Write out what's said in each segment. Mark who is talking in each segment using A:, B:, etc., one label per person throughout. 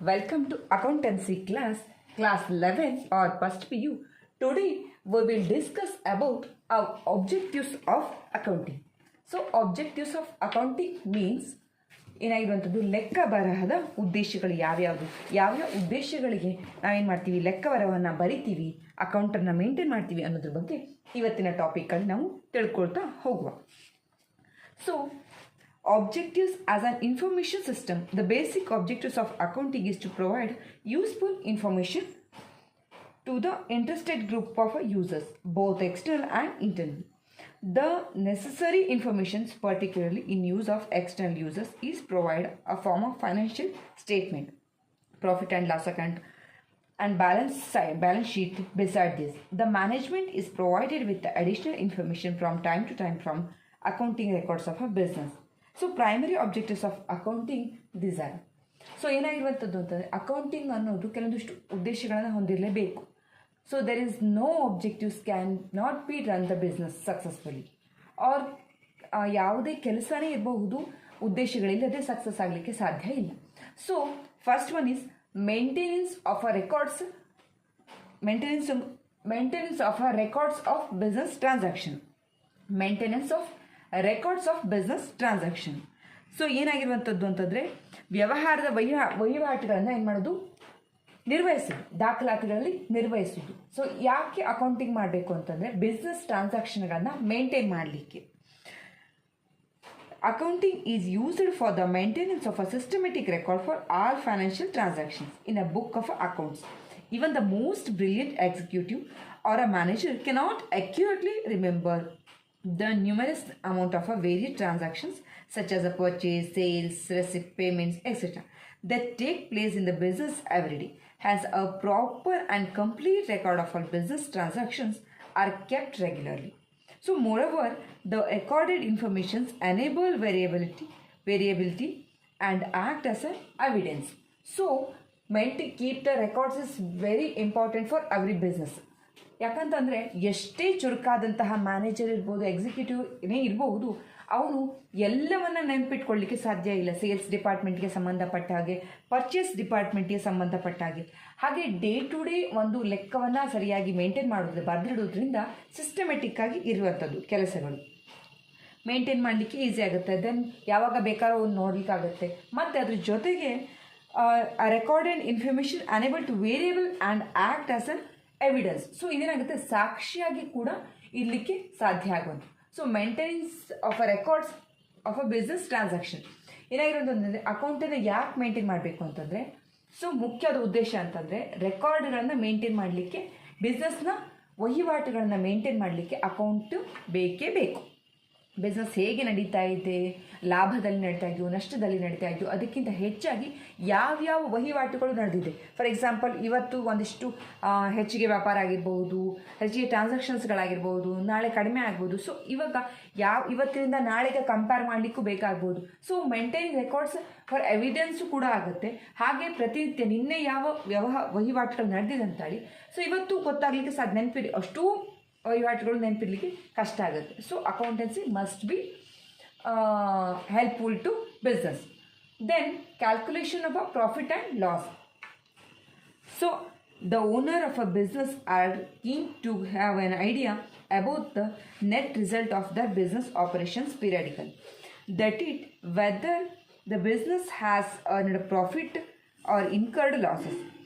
A: Welcome to accountancy class 11 or first PU. Today we will discuss about our objectives of accounting. So objectives of accounting means ಏನಾಗಿರುವಂಥದ್ದು ಲೆಕ್ಕ ಬರಹದ ಉದ್ದೇಶಗಳು ಯಾವ್ಯಾವ ಉದ್ದೇಶಗಳಿಗೆ ನಾವೇನು ಮಾಡ್ತೀವಿ, ಲೆಕ್ಕ ಬರಹವನ್ನು ಬರಿತೀವಿ, ಅಕೌಂಟನ್ನು ಮೇಂಟೈನ್ ಮಾಡ್ತೀವಿ ಅನ್ನೋದ್ರ ಬಗ್ಗೆ ಇವತ್ತಿನ ಟಾಪಿಕಲ್ಲಿ ನಾವು ತಿಳ್ಕೊಳ್ತಾ ಹೋಗುವ. So objectives as an information system. The basic objectives of accounting is to provide useful information to the interested group of users, both external and internal. The necessary information, particularly in use of external users, is provide a form of financial statement, profit and loss account, and balance sheet. Beside this, the management is provided with the additional information from time to time from accounting records of a business. So primary objectives of accounting these are. So ಏನಾಗಿರುವಂಥದ್ದು ಅಂತಂದರೆ accounting ಅನ್ನೋದು ಕೆಲವೊಂದಿಷ್ಟು ಉದ್ದೇಶಗಳನ್ನು ಹೊಂದಿರಲೇಬೇಕು. So there is no objectives can not be run the business successfully. Or ಯಾವುದೇ ಕೆಲಸನೇ ಇರಬಹುದು, ಉದ್ದೇಶಗಳಿಲ್ಲದೆ ಸಕ್ಸಸ್ ಆಗಲಿಕ್ಕೆ ಸಾಧ್ಯ ಇಲ್ಲ. So first one is maintenance of a records of business transaction. Records of business transaction. So ಏನಾಗಿರುವಂಥದ್ದು ಅಂತಂದರೆ ವ್ಯವಹಾರದ ವಹಿವಾಟುಗಳನ್ನು ಏನು ಮಾಡೋದು, ನಿರ್ವಹಿಸೋದು, ದಾಖಲಾತಿಗಳಲ್ಲಿ ನಿರ್ವಹಿಸೋದು. ಸೊ ಯಾಕೆ ಅಕೌಂಟಿಂಗ್ ಮಾಡಬೇಕು ಅಂತಂದರೆ ಬಿಸ್ನೆಸ್ ಟ್ರಾನ್ಸಾಕ್ಷನ್ಗಳನ್ನು ಮೇಂಟೈನ್ ಮಾಡಲಿಕ್ಕೆ. Accounting is used for the maintenance of a systematic record for all financial transactions in a book of accounts. Even the most brilliant executive or a manager cannot accurately remember the numerous amount of various transactions such as a purchase, sales, receipt, payments, etc. that take place in the business every day. Hence, a proper and complete record of all business transactions are kept regularly. So, moreover, the recorded informations enable variability and act as an evidence. So, keep the records is very important for every business. ಯಾಕಂತಂದರೆ ಎಷ್ಟೇ ಚುರುಕಾದಂತಹ manager ಇರ್ಬೋದು, ಎಕ್ಸಿಕ್ಯೂಟಿವ್ನೇ ಇರಬಹುದು, ಅವರು ಎಲ್ಲವನ್ನು ನೆನಪಿಟ್ಕೊಳ್ಳಿಕ್ಕೆ ಸಾಧ್ಯ ಇಲ್ಲ. Sales ಡಿಪಾರ್ಟ್ಮೆಂಟ್ಗೆ ಸಂಬಂಧಪಟ್ಟ ಹಾಗೆ, ಪರ್ಚೇಸ್ ಡಿಪಾರ್ಟ್ಮೆಂಟ್ಗೆ ಸಂಬಂಧಪಟ್ಟ ಹಾಗೆ ಡೇ ಟು ಡೇ ಒಂದು ಲೆಕ್ಕವನ್ನು ಸರಿಯಾಗಿ ಮೇಂಟೈನ್ ಬರೆದಿಡೋದ್ರಿಂದ ಸಿಸ್ಟಮೆಟಿಕ್ ಆಗಿ ಇರುವಂಥದ್ದು ಕೆಲಸಗಳು ಮೇಂಟೈನ್ ಮಾಡಲಿಕ್ಕೆ ಈಸಿ ಆಗುತ್ತೆ. ದೆನ್ ಯಾವಾಗ ಬೇಕಾದ್ರೂ ಒಂದು ನೋಡಲಿಕ್ಕಾಗುತ್ತೆ. ಮತ್ತು ಅದ್ರ ಜೊತೆಗೆ recorded information enable to variable and act as an evidence. So ಇದೇನಾಗುತ್ತೆ, ಸಾಕ್ಷಿಯಾಗಿ ಕೂಡ ಇರಲಿಕ್ಕೆ ಸಾಧ್ಯ ಆಗುವಂಥ. So maintenance of a records of a business transaction ಏನಾಗಿರೋದಂತಂದರೆ ಅಕೌಂಟನ್ನು ಯಾಕೆ ಮೇಂಟೈನ್ ಮಾಡಬೇಕು ಅಂತಂದರೆ, ಸೊ ಮುಖ್ಯವಾದ ಉದ್ದೇಶ ಅಂತಂದರೆ ರೆಕಾರ್ಡ್ಗಳನ್ನು ಮೇಂಟೈನ್ ಮಾಡಲಿಕ್ಕೆ, ಬಿಸ್ನೆಸ್ನ ವಹಿವಾಟುಗಳನ್ನು ಮೇಂಟೈನ್ ಮಾಡಲಿಕ್ಕೆ ಅಕೌಂಟು ಬೇಕೇ ಬೇಕು. ಬಿಸ್ನೆಸ್ ಹೇಗೆ ನಡೀತಾ ಇದೆ, ಲಾಭದಲ್ಲಿ ನಡೀತಾ ಇದೆಯೋ, ನಷ್ಟದಲ್ಲಿ ನಡೀತಾ ಇದೆಯೋ, ಅದಕ್ಕಿಂತ ಹೆಚ್ಚಾಗಿ ಯಾವ್ಯಾವ ವಹಿವಾಟುಗಳು ನಡೆದಿದೆ. ಫಾರ್ ಎಕ್ಸಾಂಪಲ್, ಇವತ್ತು ಒಂದಿಷ್ಟು ಹೆಚ್ಚಿಗೆ ವ್ಯಾಪಾರ ಆಗಿರ್ಬೋದು, ಹೆಚ್ಚಿಗೆ ಟ್ರಾನ್ಸಾಕ್ಷನ್ಸ್ಗಳಾಗಿರ್ಬೋದು, ನಾಳೆ ಕಡಿಮೆ ಆಗ್ಬೋದು. ಸೊ ಇವಾಗ ಇವತ್ತಿನಿಂದ ನಾಳೆಗೆ ಕಂಪೇರ್ ಮಾಡಲಿಕ್ಕೂ ಬೇಕಾಗ್ಬೋದು. So maintaining records for evidence ಕೂಡ ಆಗುತ್ತೆ. ಹಾಗೆ ಪ್ರತಿನಿತ್ಯ ನಿನ್ನೆ ಯಾವ ವಹಿವಾಟುಗಳು ನಡೆದಿದೆ ಅಂತೇಳಿ ಸೊ ಇವತ್ತು ಗೊತ್ತಾಗಲಿಕ್ಕೆ ಸಾಧ್ಯ, ನೆನಪಿರಿ ಅಷ್ಟೂ ವಹಿವಾಟುಗಳು ನೆನಪಿರಲಿಕ್ಕೆ ಕಷ್ಟ ಆಗುತ್ತೆ. So accountancy must be helpful to business. Then calculation of a profit and loss. So the owner of a business are keen to have an idea about the net result of the business operations periodically, that it whether the business has earned a profit or incurred losses.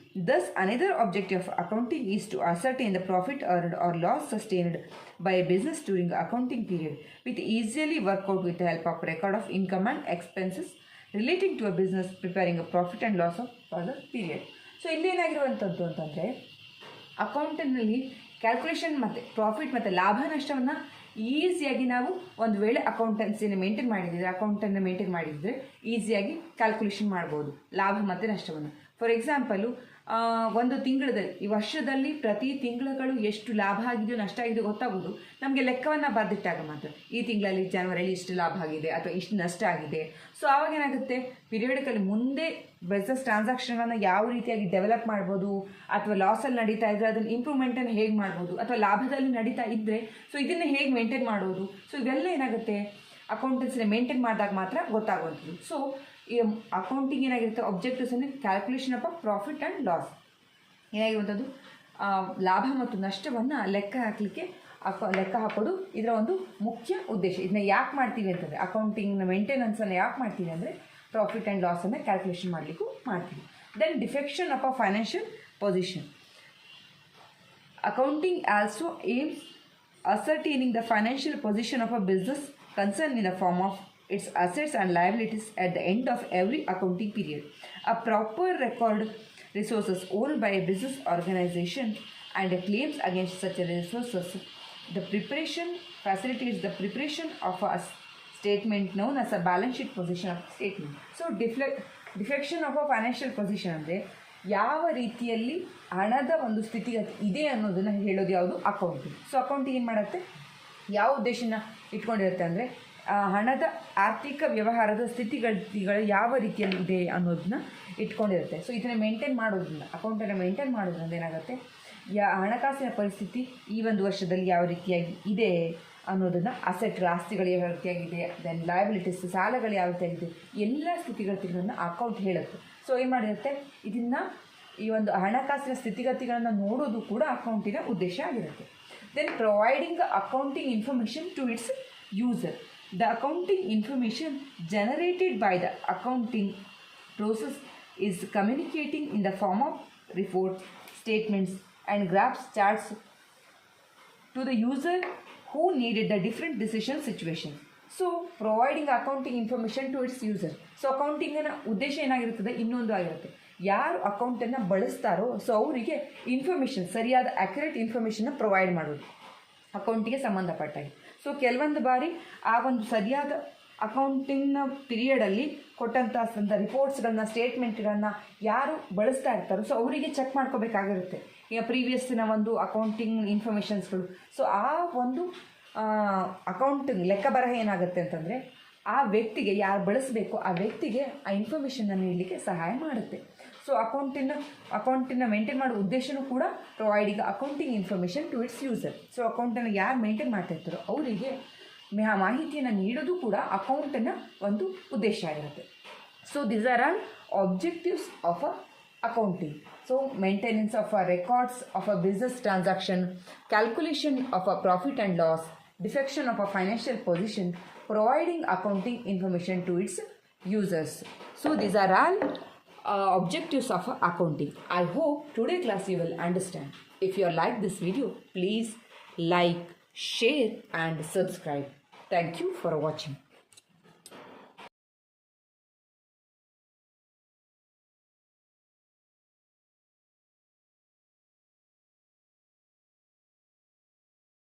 A: Thus, another objective of accounting is to ascertain the profit earned or loss sustained by a business during the accounting period, which easily work out with the help of record of income and expenses relating to a business preparing a profit and loss for the period. So ಇಲ್ಲೇನಾಗಿರುವಂಥದ್ದು ಅಂತಂದರೆ ಅಕೌಂಟಿನಲ್ಲಿ calculation ಮತ್ತು profit ಮತ್ತು ಲಾಭ ನಷ್ಟವನ್ನು ಈಸಿಯಾಗಿ ನಾವು ಒಂದು ವೇಳೆ ಅಕೌಂಟೆನ್ಸಿನ ಅಕೌಂಟನ್ನು ಮೇಂಟೈನ್ ಮಾಡಿದರೆ ಈಸಿಯಾಗಿ ಕ್ಯಾಲ್ಕುಲೇಷನ್ ಮಾಡ್ಬೋದು ಲಾಭ ಮತ್ತು ನಷ್ಟವನ್ನು. ಫಾರ್ ಎಕ್ಸಾಂಪಲು, ಒಂದು ತಿಂಗಳಲ್ಲಿ, ಈ ವರ್ಷದಲ್ಲಿ ಪ್ರತಿ ತಿಂಗಳುಗಳು ಎಷ್ಟು ಲಾಭ ಆಗಿದೆಯೋ ನಷ್ಟ ಆಗಿದೆಯೋ ಗೊತ್ತಾಗೋದು ನಮಗೆ ಲೆಕ್ಕವನ್ನು ಬರೆದಿಟ್ಟಾಗ ಮಾತ್ರ. ಈ ತಿಂಗಳಲ್ಲಿ ಜನವರಿಯಲ್ಲಿ ಇಷ್ಟು ಲಾಭ ಆಗಿದೆ ಅಥವಾ ಇಷ್ಟು ನಷ್ಟ ಆಗಿದೆ. ಸೊ ಆವಾಗ ಏನಾಗುತ್ತೆ, ಪಿರಿಯಡಿಕಲ್ಲಿ ಮುಂದೆ ಬಿಸ್ನೆಸ್ ಟ್ರಾನ್ಸಾಕ್ಷನ್ಗಳನ್ನು ಯಾವ ರೀತಿಯಾಗಿ ಡೆವಲಪ್ ಮಾಡ್ಬೋದು, ಅಥವಾ ಲಾಸಲ್ಲಿ ನಡೀತಾ ಇದ್ದರೆ ಅದನ್ನು ಇಂಪ್ರೂವ್ಮೆಂಟನ್ನು ಹೇಗೆ ಮಾಡ್ಬೋದು, ಅಥವಾ ಲಾಭದಲ್ಲಿ ನಡೀತಾ ಇದ್ದರೆ ಸೊ ಇದನ್ನು ಹೇಗೆ ಮೇಂಟೈನ್ ಮಾಡೋದು. ಸೊ ಇವೆಲ್ಲ ಏನಾಗುತ್ತೆ ಅಕೌಂಟೆನ್ಸಿನ ಮೇಂಟೈನ್ ಮಾಡಿದಾಗ ಮಾತ್ರ ಗೊತ್ತಾಗುವಂಥದ್ದು. ಸೊ ಈ ಅಕೌಂಟಿಂಗ್ ಏನಾಗಿರುತ್ತೆ, ಆಬ್ಜೆಕ್ಟಿವ್ಸ್ ಅಂದರೆ calculation of profit and loss. ಏನಾಗಿರುವಂಥದ್ದು ಲಾಭ ಮತ್ತು ನಷ್ಟವನ್ನು ಲೆಕ್ಕ ಹಾಕೋದು ಇದರ ಒಂದು ಮುಖ್ಯ ಉದ್ದೇಶ. ಇದನ್ನ ಯಾಕೆ ಮಾಡ್ತೀವಿ ಅಂತಂದರೆ ಅಕೌಂಟಿಂಗ್ನ ಮೇಂಟೆನೆನ್ಸನ್ನು ಯಾಕೆ ಮಾಡ್ತೀವಿ ಅಂದರೆ ಪ್ರಾಫಿಟ್ ಆ್ಯಂಡ್ ಲಾಸನ್ನು ಕ್ಯಾಲ್ಕುಲೇಷನ್ ಮಾಡಲಿಕ್ಕೂ ಮಾಡ್ತೀವಿ. Then defection of a financial position. Accounting also aims ascertaining the financial position of a business concern in the form of its assets and liabilities at the end of every accounting period. A proper record resources owned by a business organization and the claims against such resources. The preparation facilitates the preparation of a statement known as a balance sheet position of statement. So defection of a financial position ಅಂದರೆ ಯಾವ ರೀತಿಯಲ್ಲಿ ಹಣದ ಒಂದು ಸ್ಥಿತಿಗತಿ ಇದೆ ಅನ್ನೋದನ್ನು ಹೇಳೋದು ಯಾವುದು, ಅಕೌಂಟಿಂಗ್. ಸೊ ಅಕೌಂಟಿಂಗ್ ಏನು ಮಾಡುತ್ತೆ, ಯಾವ ಉದ್ದೇಶನ ಇಟ್ಕೊಂಡಿರುತ್ತೆ ಅಂದರೆ ಹಣದ ಆರ್ಥಿಕ ವ್ಯವಹಾರದ ಸ್ಥಿತಿಗತಿಗಳು ಯಾವ ರೀತಿಯಲ್ಲಿ ಇದೆ ಅನ್ನೋದನ್ನ ಇಟ್ಕೊಂಡಿರುತ್ತೆ. ಸೊ ಇದನ್ನು ಮೇಂಟೈನ್ ಮಾಡೋದ್ರಿಂದ, ಅಕೌಂಟನ್ನು ಮೇಂಟೈನ್ ಮಾಡೋದ್ರಿಂದ ಏನಾಗುತ್ತೆ, ಹಣಕಾಸಿನ ಪರಿಸ್ಥಿತಿ ಈ ಒಂದು ವರ್ಷದಲ್ಲಿ ಯಾವ ರೀತಿಯಾಗಿ ಇದೆ ಅನ್ನೋದನ್ನು, ಅಸೆಟ್ಗಳು ಆಸ್ತಿಗಳು ಯಾವ ರೀತಿಯಾಗಿದೆ, ದೆನ್ ಲಯಬಿಲಿಟೀಸ್ ಸಾಲಗಳು ಯಾವ ರೀತಿಯಾಗಿದೆ, ಎಲ್ಲ ಸ್ಥಿತಿಗತಿಗಳನ್ನು ಅಕೌಂಟ್ ಹೇಳುತ್ತೆ. ಸೊ ಏನು ಮಾಡಿರುತ್ತೆ, ಇದನ್ನು ಈ ಒಂದು ಹಣಕಾಸಿನ ಸ್ಥಿತಿಗತಿಗಳನ್ನು ನೋಡೋದು ಕೂಡ ಅಕೌಂಟಿನ ಉದ್ದೇಶ ಆಗಿರುತ್ತೆ. Then providing accounting information to its user. The accounting information generated by the accounting process is communicating in the form of reports, statements and graphs charts to the user who needed the different decision situations. So providing accounting information to its user. So ಅಕೌಂಟಿಂಗಿನ ಉದ್ದೇಶ ಏನಾಗಿರ್ತದೆ, ಇನ್ನೊಂದು ಆಗಿರುತ್ತೆ, ಯಾರು ಅಕೌಂಟನ್ನು ಬಳಸ್ತಾರೋ so ಅವರಿಗೆ information, ಸರಿಯಾದ ಅಕ್ಯುರೇಟ್ ಇನ್ಫಾರ್ಮೇಷನ್ನ ಪ್ರೊವೈಡ್ ಮಾಡೋದು ಅಕೌಂಟಿಗೆ ಸಂಬಂಧಪಟ್ಟಾಗಿ. ಸೊ ಕೆಲವೊಂದು ಬಾರಿ ಆ ಒಂದು ಸರಿಯಾದ ಅಕೌಂಟಿಂಗ್ನ ಪೀರಿಯಡಲ್ಲಿ ಕೊಟ್ಟಂಥ ರಿಪೋರ್ಟ್ಸ್ಗಳನ್ನ, ಸ್ಟೇಟ್ಮೆಂಟ್ಗಳನ್ನ ಯಾರು ಬಳಸ್ತಾ ಇರ್ತಾರೋ ಸೊ ಅವರಿಗೆ ಚೆಕ್ ಮಾಡ್ಕೋಬೇಕಾಗಿರುತ್ತೆ ಈಗ ಪ್ರೀವಿಯಸ್ಸಿನ ಒಂದು ಅಕೌಂಟಿಂಗ್ ಇನ್ಫಾರ್ಮೇಷನ್ಸ್ಗಳು. ಸೊ ಆ ಒಂದು ಅಕೌಂಟಿಂಗ್ ಲೆಕ್ಕ ಬರಹ ಏನಾಗುತ್ತೆ ಅಂತಂದರೆ ಆ ವ್ಯಕ್ತಿಗೆ ಯಾರು ಬಳಸಬೇಕು ಆ ವ್ಯಕ್ತಿಗೆ ಆ ಇನ್ಫಾರ್ಮೇಷನ್ನ ನೀಡಲಿಕ್ಕೆ ಸಹಾಯ ಮಾಡುತ್ತೆ. ಸೊ ಅಕೌಂಟಿನ ಮೇಂಟೈನ್ ಮಾಡೋ ಉದ್ದೇಶನೂ ಕೂಡ providing accounting information to its user. So ಅಕೌಂಟನ್ನು ಯಾರು ಮೇಂಟೈನ್ ಮಾಡ್ತಾ ಇರ್ತಾರೋ ಅವರಿಗೆ ಮಾಹಿತಿಯನ್ನು ನೀಡೋದು ಕೂಡ ಅಕೌಂಟನ್ನು ಒಂದು ಉದ್ದೇಶ ಆಗಿರುತ್ತೆ. So these are all objectives of a accounting. So maintenance of a records of a business transaction, calculation of a profit and loss, defection of a financial position, providing accounting information to its users. So these are all objectives of accounting. I hope today class you will understand. If you like this video, please like, share and subscribe. Thank you for watching.